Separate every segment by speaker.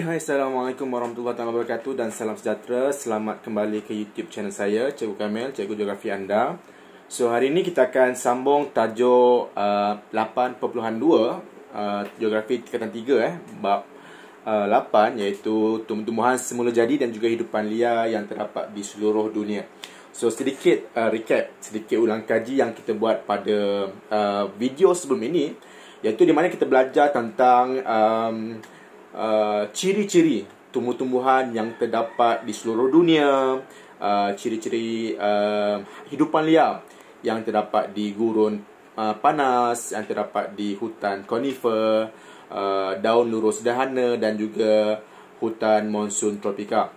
Speaker 1: Hai, Assalamualaikum warahmatullahi wabarakatuh dan salam sejahtera. Selamat kembali ke YouTube channel saya, Cikgu Kamil, Cikgu Geografi anda. So, hari ini kita akan sambung tajuk 8.2 Geografi tingkatan 3 bab 8, iaitu tumbuh-tumbuhan semula jadi dan juga hidupan liar yang terdapat di seluruh dunia. So, sedikit recap, sedikit ulang kaji yang kita buat pada video sebelum ini, iaitu di mana kita belajar tentang ciri-ciri tumbuh-tumbuhan yang terdapat di seluruh dunia, ciri-ciri hidupan liar yang terdapat di gurun panas, yang terdapat di hutan konifer, daun luruh sederhana dan juga hutan monsun tropika.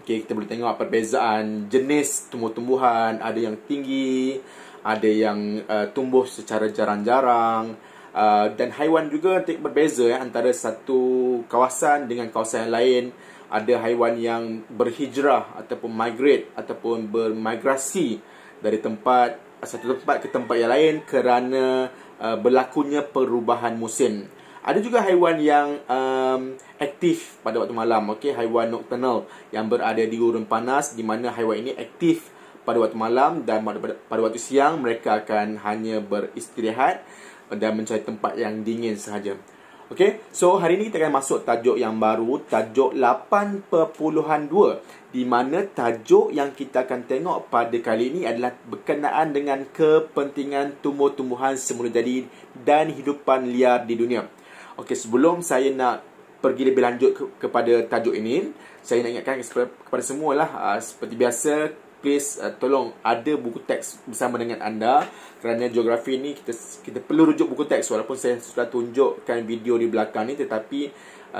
Speaker 1: Okay, kita boleh tengok perbezaan jenis tumbuh-tumbuhan, ada yang tinggi, ada yang tumbuh secara jarang-jarang. Dan haiwan juga berbeza antara satu kawasan dengan kawasan yang lain. Ada haiwan yang berhijrah ataupun migrate ataupun bermigrasi dari satu tempat ke tempat yang lain kerana berlakunya perubahan musim. Ada juga haiwan yang aktif pada waktu malam, okey, haiwan nocturnal yang berada di gurun panas, di mana haiwan ini aktif pada waktu malam, dan pada waktu siang mereka akan hanya beristirahat dan mencari tempat yang dingin sahaja. Okey, so hari ini kita akan masuk tajuk yang baru, tajuk 8.2, di mana tajuk yang kita akan tengok pada kali ini adalah berkenaan dengan kepentingan tumbuh-tumbuhan semula jadi dan hidupan liar di dunia. Okey, sebelum saya nak pergi lebih lanjut kepada tajuk ini, saya nak ingatkan kepada semua lah, seperti biasa, please tolong ada buku teks bersama dengan anda, kerana geografi ni kita perlu rujuk buku teks. Walaupun saya sudah tunjukkan video di belakang ni, tetapi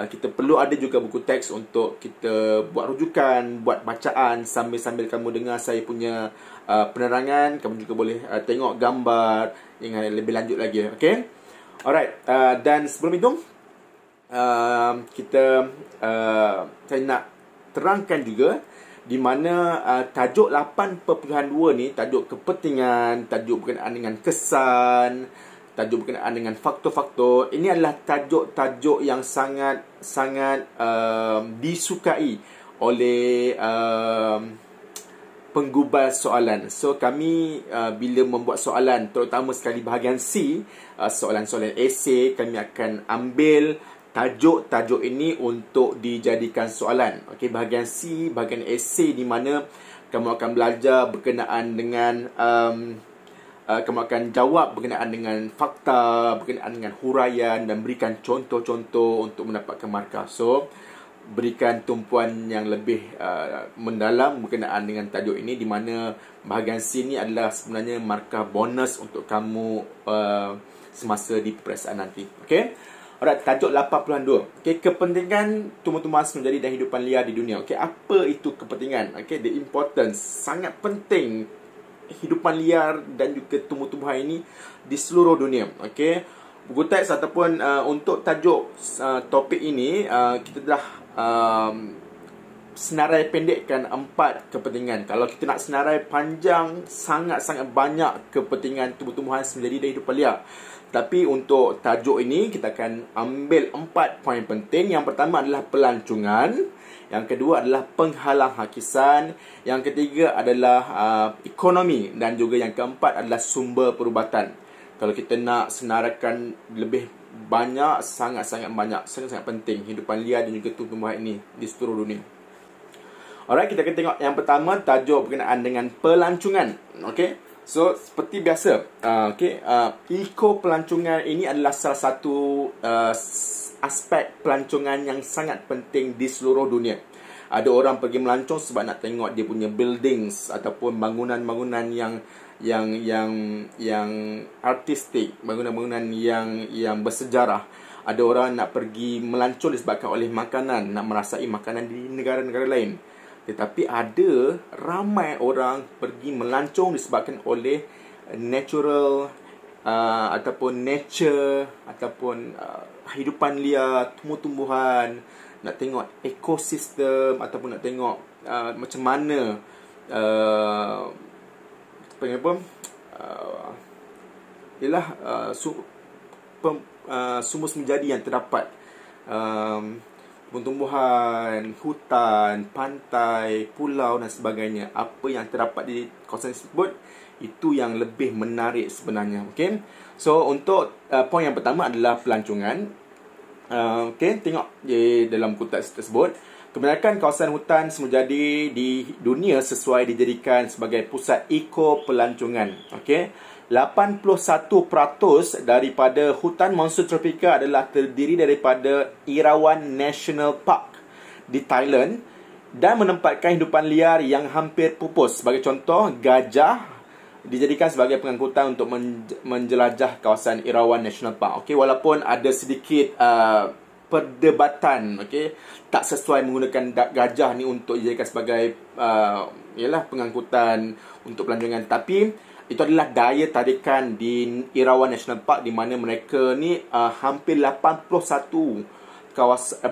Speaker 1: kita perlu ada juga buku teks untuk kita buat rujukan, buat bacaan sambil-sambil kamu dengar saya punya penerangan. Kamu juga boleh tengok gambar yang lebih lanjut lagi. Okay, alright, dan sebelum itu saya nak terangkan juga di mana tajuk 8.2 ni, tajuk kepentingan, tajuk berkenaan dengan kesan, tajuk berkenaan dengan faktor-faktor, ini adalah tajuk-tajuk yang sangat disukai oleh penggubal soalan. So, kami bila membuat soalan, terutama sekali bahagian C, soalan-soalan esei, kami akan ambil tajuk-tajuk ini untuk dijadikan soalan. Okey, bahagian C, bahagian esei, di mana kamu akan belajar berkenaan dengan kamu akan jawab berkenaan dengan fakta, berkenaan dengan huraian dan berikan contoh-contoh untuk mendapatkan markah. So, berikan tumpuan yang lebih mendalam berkenaan dengan tajuk ini, di mana bahagian C ini adalah sebenarnya markah bonus untuk kamu semasa di peperiksaan nanti. Okey. Alright, tajuk 8.2. Okey, kepentingan tumbuh-tumbuhan semula jadi dan hidupan liar di dunia. Okey, apa itu kepentingan? Okey, the importance, sangat penting hidupan liar dan juga tumbuh-tumbuhan ini di seluruh dunia. Okey, buku teks ataupun untuk tajuk topik ini, kita dah senarai pendekkan 4 kepentingan. Kalau kita nak senarai panjang, sangat-sangat banyak kepentingan tumbuh-tumbuhan semula jadi dan hidupan liar. Tapi untuk tajuk ini, kita akan ambil 4 poin penting. Yang pertama adalah pelancongan. Yang kedua adalah penghalang hakisan. Yang ketiga adalah ekonomi. Dan juga yang keempat adalah sumber perubatan. Kalau kita nak senarakan lebih banyak, sangat-sangat banyak, sangat-sangat penting hidupan liar dan juga tumbuh-tumbuhan ini di seluruh dunia. Alright, kita akan tengok yang pertama, tajuk berkenaan dengan pelancongan. Okey. So, seperti biasa, pelancongan ini adalah salah satu aspek pelancongan yang sangat penting di seluruh dunia. Ada orang pergi melancong sebab nak tengok dia punya buildings ataupun bangunan-bangunan yang artistik, bangunan-bangunan yang bersejarah. Ada orang nak pergi melancong disebabkan oleh makanan, nak merasai makanan di negara-negara lain. Tetapi ada ramai orang pergi melancong disebabkan oleh natural ataupun nature ataupun hidupan liar, tumbuh-tumbuhan, nak tengok ekosistem ataupun nak tengok macam mana sumber menjadi yang terdapat tumbuh-tumbuhan, hutan, pantai, pulau dan sebagainya, apa yang terdapat di kawasan tersebut, itu yang lebih menarik sebenarnya. Okay? So untuk poin yang pertama adalah pelancongan. Okay, tengok di dalam konteks tersebut, kebanyakan kawasan hutan semula jadi di dunia sesuai dijadikan sebagai pusat eko pelancongan. Okay, 81% daripada hutan monsun tropika adalah terdiri daripada Erawan National Park di Thailand dan menempatkan hidupan liar yang hampir pupus. Sebagai contoh, gajah dijadikan sebagai pengangkutan untuk menjelajah kawasan Erawan National Park. Okay, walaupun ada sedikit perdebatan, okay, tak sesuai menggunakan gajah ni untuk dijadikan sebagai pengangkutan untuk pelancongan, tapi itu adalah daya tarikan di Erawan National Park, di mana mereka ni hampir 81% kawasan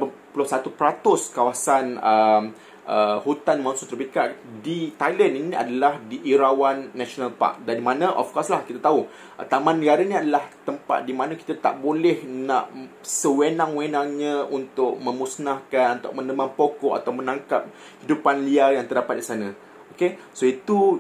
Speaker 1: hutan monsun tropika di Thailand ini adalah di Erawan National Park. Dan di mana, of course lah, kita tahu taman negara ni adalah tempat di mana kita tak boleh nak sewenang-wenangnya untuk memusnahkan, untuk menebang pokok atau menangkap hidupan liar yang terdapat di sana. Okay, so itu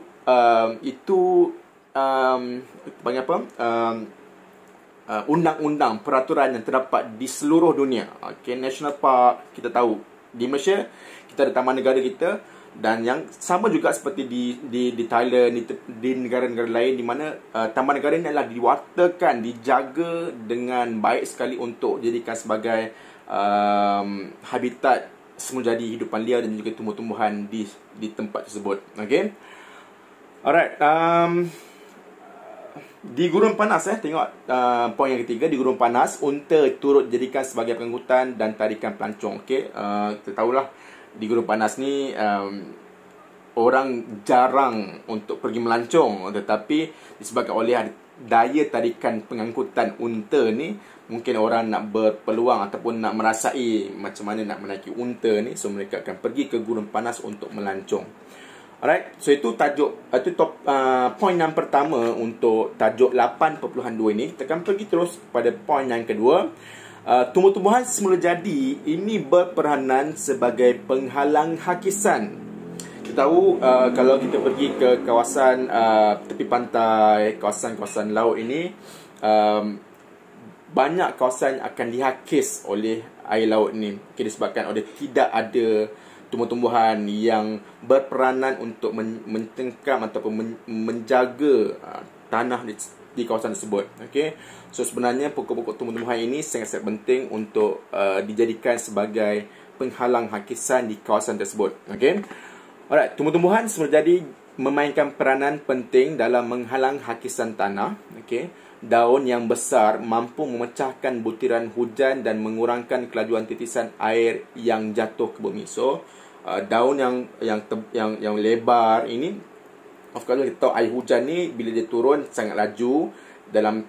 Speaker 1: undang-undang, peraturan yang terdapat di seluruh dunia. Okay, National Park, kita tahu di Malaysia kita ada taman negara kita, dan yang sama juga seperti di Thailand, di negara-negara lain, di mana taman negara ini adalah diwatakan, dijaga dengan baik sekali untuk dijadikan sebagai habitat semula jadi hidupan liar dan juga tumbuh-tumbuhan di tempat tersebut. Okay, alright. Di Gurun Panas, tengok poin yang ketiga. Di Gurun Panas, unta turut dijadikan sebagai pengangkutan dan tarikan pelancong. Okay, kita tahulah di Gurun Panas ni orang jarang untuk pergi melancong, tetapi disebabkan oleh daya tarikan pengangkutan unta ni, mungkin orang nak berpeluang ataupun nak merasai macam mana nak menaiki unta ni, so mereka akan pergi ke Gurun Panas untuk melancong. Alright, so itu tajuk, poin yang pertama untuk tajuk 8.2 ini. Kita akan pergi terus kepada poin yang kedua. Tumbuh-tumbuhan semula jadi ini berperanan sebagai penghalang hakisan. Kita tahu kalau kita pergi ke kawasan tepi pantai, kawasan-kawasan laut ini, banyak kawasan akan dihakis oleh air laut ni. Okay, disebabkan oleh tidak ada tumbuh-tumbuhan yang berperanan untuk mencengkam ataupun menjaga tanah di kawasan tersebut. Okay, so sebenarnya pokok-pokok tumbuh-tumbuhan ini sangat-sangat penting untuk dijadikan sebagai penghalang hakisan di kawasan tersebut. Okay, alright, tumbuh-tumbuhan semula jadi memainkan peranan penting dalam menghalang hakisan tanah. Okay, daun yang besar mampu memecahkan butiran hujan dan mengurangkan kelajuan titisan air yang jatuh ke bumi. So daun yang lebar ini, of course kita tahu air hujan ni bila dia turun sangat laju dalam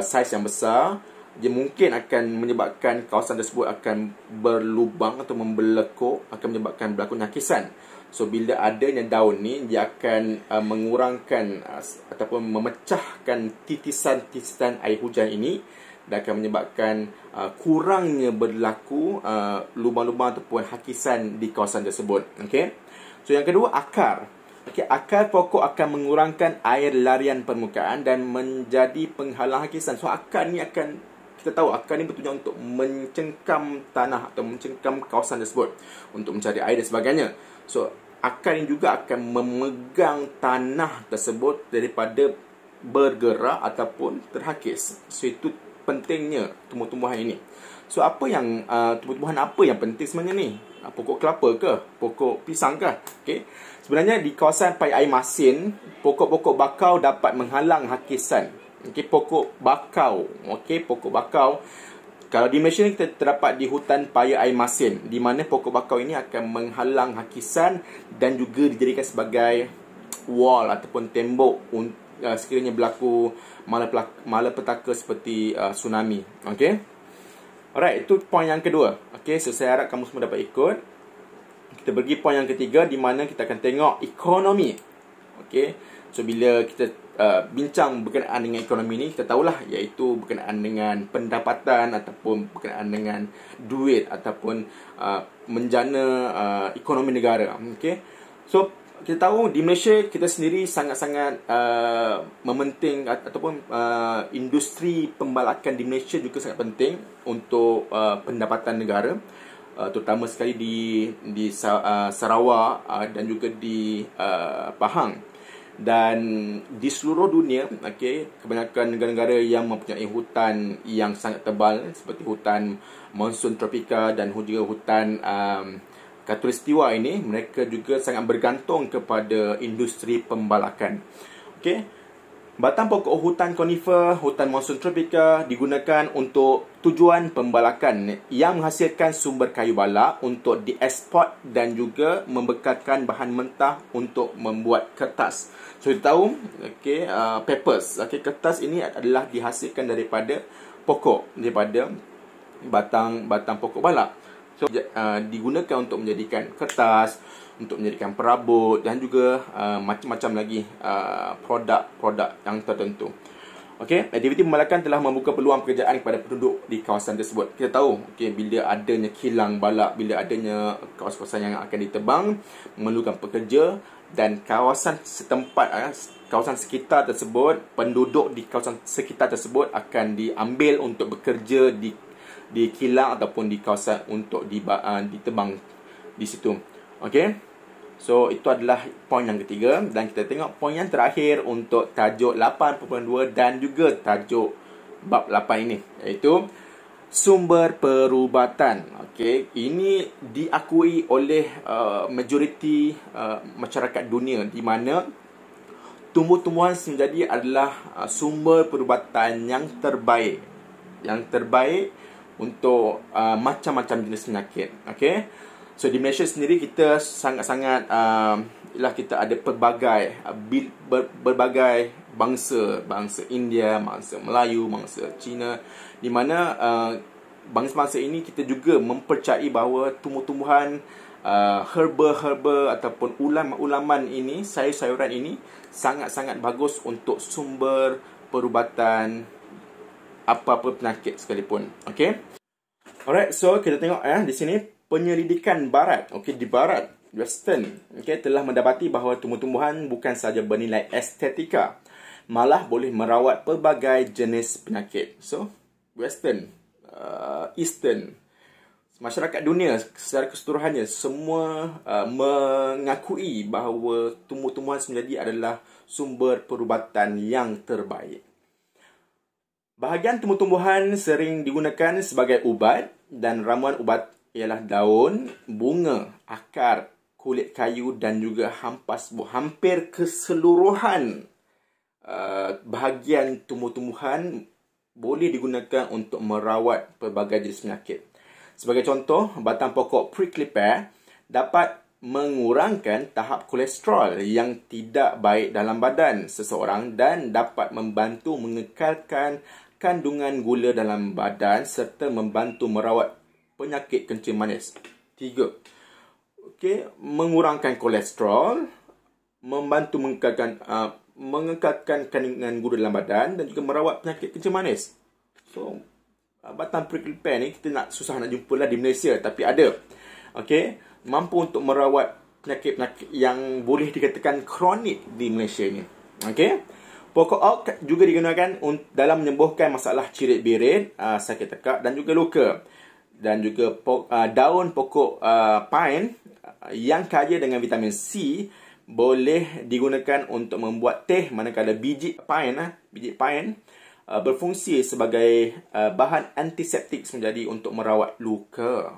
Speaker 1: saiz yang besar, dia mungkin akan menyebabkan kawasan tersebut akan berlubang atau membelekuk, akan menyebabkan berlakunya hakisan. So bila adanya daun ni, dia akan mengurangkan ataupun memecahkan titisan-titisan air hujan ini, dan akan menyebabkan kurangnya berlaku lubang-lubang ataupun hakisan di kawasan tersebut. Okay, so yang kedua, akar. Okay, akar pokok akan mengurangkan air larian permukaan dan menjadi penghalang hakisan. So akar ni akan, kita tahu akar ni bertujuan untuk mencengkam tanah atau mencengkam kawasan tersebut untuk mencari air dan sebagainya. So akar ini juga akan memegang tanah tersebut daripada bergerak ataupun terhakis. So itu pentingnya tumbuh-tumbuhan ini. So apa yang tumbuh-tumbuhan apa yang penting sebenarnya ni? Pokok kelapa ke? Pokok pisang ke? Okay, sebenarnya di kawasan paya air masin, pokok-pokok bakau dapat menghalang hakisan. Okay, pokok bakau. Okay, pokok bakau. Kalau di Malaysia kita terdapat di hutan paya air masin, di mana pokok bakau ini akan menghalang hakisan dan juga dijadikan sebagai wall ataupun tembok sekiranya berlaku malapetaka seperti tsunami. Okay, alright, itu poin yang kedua. Okay, so saya harap kamu semua dapat ikut. Kita pergi poin yang ketiga, di mana kita akan tengok ekonomi. Okey. So bila kita bincang berkenaan dengan ekonomi ni, kita tahulah iaitu berkenaan dengan pendapatan ataupun berkenaan dengan duit ataupun menjana ekonomi negara. Okey. So kita tahu di Malaysia kita sendiri sangat-sangat mementing ataupun industri pembalakan di Malaysia juga sangat penting untuk pendapatan negara, terutama sekali di Sarawak dan juga di Pahang. Dan di seluruh dunia, kebanyakan negara-negara yang mempunyai hutan yang sangat tebal seperti hutan monsun tropika dan juga hutan khatulistiwa ini, mereka juga sangat bergantung kepada industri pembalakan. Batang pokok hutan konifer, hutan monsun tropika digunakan untuk tujuan pembalakan yang menghasilkan sumber kayu balak untuk dieksport dan juga membekalkan bahan mentah untuk membuat kertas. So kita tahu, papers, kertas ini adalah dihasilkan daripada pokok, daripada batang pokok balak. So digunakan untuk menjadikan kertas, untuk menjadikan perabot dan juga macam-macam lagi produk-produk yang tertentu. Aktiviti pembalakan telah membuka peluang pekerjaan kepada penduduk di kawasan tersebut. Kita tahu, bila adanya kilang balak, bila adanya kawasan-kawasan yang akan ditebang, memerlukan pekerja, dan kawasan setempat, kawasan sekitar tersebut, penduduk di kawasan sekitar tersebut akan diambil untuk bekerja di kilang ataupun di kawasan untuk ditebang di situ. So itu adalah poin yang ketiga. Dan kita tengok poin yang terakhir untuk tajuk 8.2 dan juga tajuk bab 8 ini, iaitu sumber perubatan. Ini diakui oleh majoriti masyarakat dunia, di mana tumbuh-tumbuhan menjadi adalah sumber perubatan yang terbaik. Untuk macam-macam jenis penyakit. So di Malaysia sendiri kita sangat-sangat kita ada berbagai bangsa India, bangsa Melayu, bangsa Cina, di mana bangsa-bangsa ini kita juga mempercayai bahawa tumbuh-tumbuhan, herba ataupun ulaman ini, sayur-sayuran ini sangat-sangat bagus untuk sumber perubatan apa-apa penyakit sekalipun. Alright, so kita tengok di sini penyelidikan barat, di barat Western, telah mendapati bahawa tumbuh-tumbuhan bukan sahaja bernilai estetika, malah boleh merawat pelbagai jenis penyakit. So Western, Eastern, masyarakat dunia secara keseluruhannya semua mengakui bahawa tumbuh-tumbuhan menjadi adalah sumber perubatan yang terbaik. Bahagian tumbuh-tumbuhan sering digunakan sebagai ubat, dan ramuan ubat ialah daun, bunga, akar, kulit kayu dan juga hampas buah. Hampir keseluruhan bahagian tumbuh-tumbuhan boleh digunakan untuk merawat pelbagai jenis penyakit. Sebagai contoh, batang pokok prickly pear dapat mengurangkan tahap kolesterol yang tidak baik dalam badan seseorang dan dapat membantu mengekalkan kandungan gula dalam badan serta membantu merawat penyakit kencing manis. 3. Mengurangkan kolesterol, membantu mengekalkan kandungan gula dalam badan dan juga merawat penyakit kencing manis. So, batang prickly pear ni kita susah nak jumpa lah di Malaysia, tapi ada. Mampu untuk merawat penyakit-penyakit yang boleh dikatakan kronik di Malaysia ni. Pokok oak juga digunakan dalam menyembuhkan masalah cirit-birit, sakit tekak dan juga luka. Dan juga daun pokok pine yang kaya dengan vitamin C boleh digunakan untuk membuat teh, manakala biji pine berfungsi sebagai bahan antiseptik menjadi untuk merawat luka.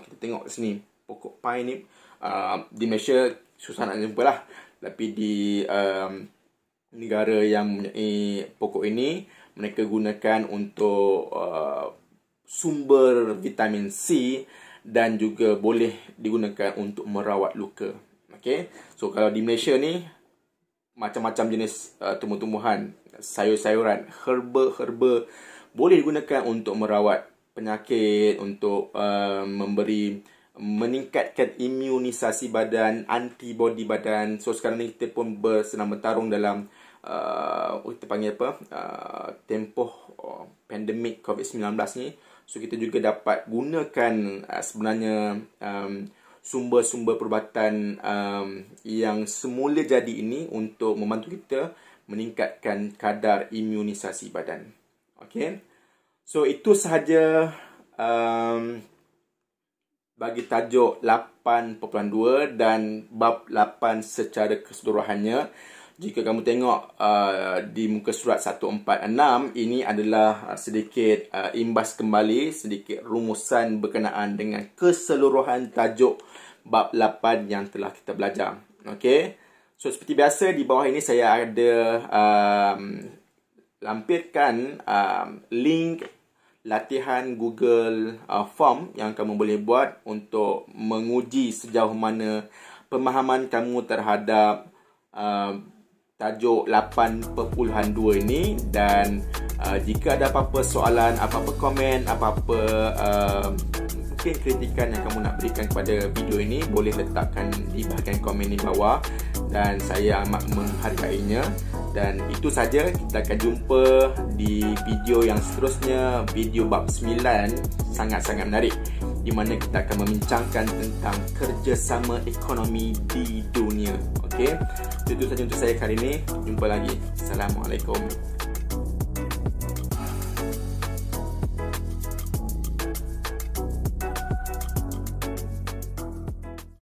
Speaker 1: Kita tengok sini pokok pine ni di Malaysia susah nak jumpa lah, tapi di negara yang mempunyai pokok ini, mereka gunakan untuk sumber vitamin C dan juga boleh digunakan untuk merawat luka. So kalau di Malaysia ni macam-macam jenis tumbuh-tumbuhan, sayur-sayuran, herba boleh digunakan untuk merawat penyakit, untuk memberi meningkatkan imunisasi badan, antibody badan. So sekarang ni kita pun sedang bertarung dalam kita panggil apa, tempoh pandemik COVID-19 ni. So kita juga dapat gunakan sebenarnya sumber-sumber perubatan yang semula jadi ini untuk membantu kita meningkatkan kadar imunisasi badan. Okay, so itu sahaja bagi tajuk 8.2 dan bab 8 secara keseluruhannya. Jika kamu tengok di muka surat 146, ini adalah sedikit imbas kembali, sedikit rumusan berkenaan dengan keseluruhan tajuk bab 8 yang telah kita belajar. Okay, so seperti biasa di bawah ini saya ada lampirkan link latihan Google Form yang kamu boleh buat untuk menguji sejauh mana pemahaman kamu terhadap tajuk 8.2 ini. Dan jika ada apa-apa soalan, apa-apa komen, apa-apa mungkin kritikan yang kamu nak berikan kepada video ini, boleh letakkan di bahagian komen di bawah dan saya amat menghargainya. Dan itu saja, kita akan jumpa di video yang seterusnya, video bab 9, sangat-sangat menarik, di mana kita akan membincangkan tentang kerjasama ekonomi di dunia. Okey, itu saja untuk saya kali ini. Jumpa lagi. Assalamualaikum.